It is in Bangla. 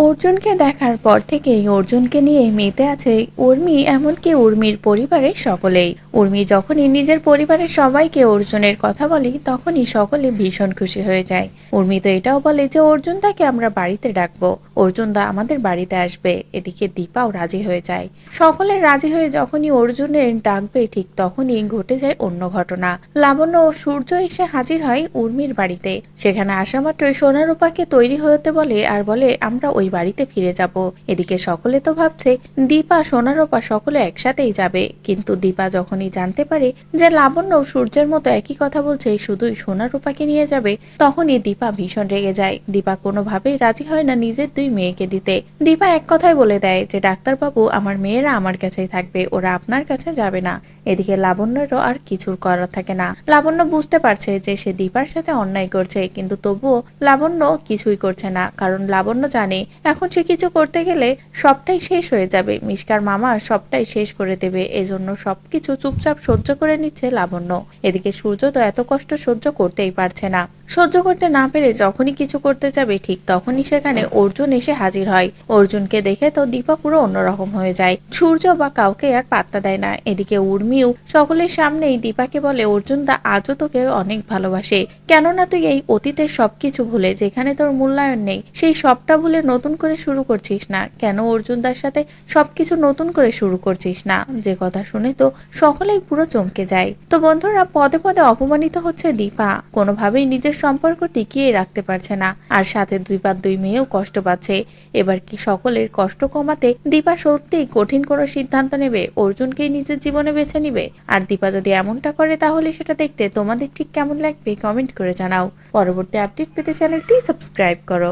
অর্জুনকে দেখার পর থেকেই অর্জুনকে নিয়ে মেতে আছে উর্মি, এমনকি উর্মির পরিবারের সকলেই। উর্মি যখনই নিজের পরিবারের সবাইকে অর্জুনের কথা বলে তখনই সকলে ভীষণ খুশি হয়ে যায়। উর্মি তো এটাও বলে যে অর্জুন দাকে আমরা বাড়িতে ডাকবো, অর্জুন দা আমাদের বাড়িতে আসবে। এদিকে দীপাও রাজি হয়ে যায়। সকলে রাজি হয়ে যখনই অর্জুনের ডাকবে ঠিক তখনই ঘটে যায় অন্য ঘটনা। লাবণ্য ও সূর্য এসে হাজির হয় উর্মির বাড়িতে। সেখানে আসা মাত্রই সোনারূপাকে তৈরি হতে বলে আর বলে আমরা ওই বাড়িতে ফিরে যাব। এদিকে সকলে তো ভাবছে দীপা সোনারূপা সকলে একসাথেই যাবে, কিন্তু দীপা যখনই জানতে পারে যে লাবণ্য সূর্যের মতো একই কথা বলছে শুধুই সোনারূপাকে নিয়ে যাবে, তখনই দীপা ভীষণ রেগে যায়। দীপা কোনোভাবেই রাজি হয় না নিজের দুই মেয়েকে দিতে। দীপা এক কথাই বলে দেয় যে ডাক্তারবাবু, আমার মেয়েরা আমার কাছেই থাকবে, ওরা আপনার কাছে যাবে না। এদিকে লাবণ্যেরও আর কিছুর করার থাকে না। লাবণ্য বুঝতে পারছে যে সে দীপার সাথে অন্যায় করছে, কিন্তু তবুও লাবণ্য কিছুই করছে না, কারণ লাবণ্য জানে এখন সে কিছু করতে গেলে সবটাই শেষ হয়ে যাবে, মিষ্কার মামা সবটাই শেষ করে দেবে। এজন্য সবকিছু চুপচাপ সহ্য করে নিচ্ছে লাবণ্য। এদিকে সূর্য তো এত কষ্ট সহ্য করতেই পারছে না। সহ্য করতে না পেরে যখনই কিছু করতে যাবে ঠিক তখনই সেখানে অর্জুন এসে হাজির হয়। অর্জুনকে দেখে তো দীপা পুরো অন্যরকম হয়ে যায়। সূর্য বা কাউকে আর পাত্তা দেয় না। এদিকে উর্মিও সকলের সামনেই দীপাকে বলে অর্জুন দা আজও তোকে অনেক ভালোবাসে, কেননা তুই এই অতীতের সবকিছু ভুলে, যেখানে তোর মূল্যায়ন নেই সেই সবটা ভুলে নতুন করে শুরু করছিস না, কেন অর্জুন দার সাথে সবকিছু নতুন করে শুরু করছিস না। যে কথা শুনে তো সকলেই পুরো চমকে যায়। তো বন্ধুরা, পদে পদে অপমানিত হচ্ছে দীপা, কোনোভাবেই নিজের সম্পর্ক টিকিয়ে রাখতে পারছে না, আর সাথে দীপার দুই মেয়েও কষ্ট পাচ্ছে। এবার কি সকলের কষ্ট কমাতে দীপা সত্যিই কঠিন কোনো সিদ্ধান্ত নেবে, অর্জুনকেই নিজের জীবনে বেছে নিবে? আর দীপা যদি এমনটা করে তাহলে সেটা দেখতে তোমাদের ঠিক কেমন লাগবে কমেন্ট করে জানাও। পরবর্তী আপডেট পেতে চ্যানেলটি সাবস্ক্রাইব করো।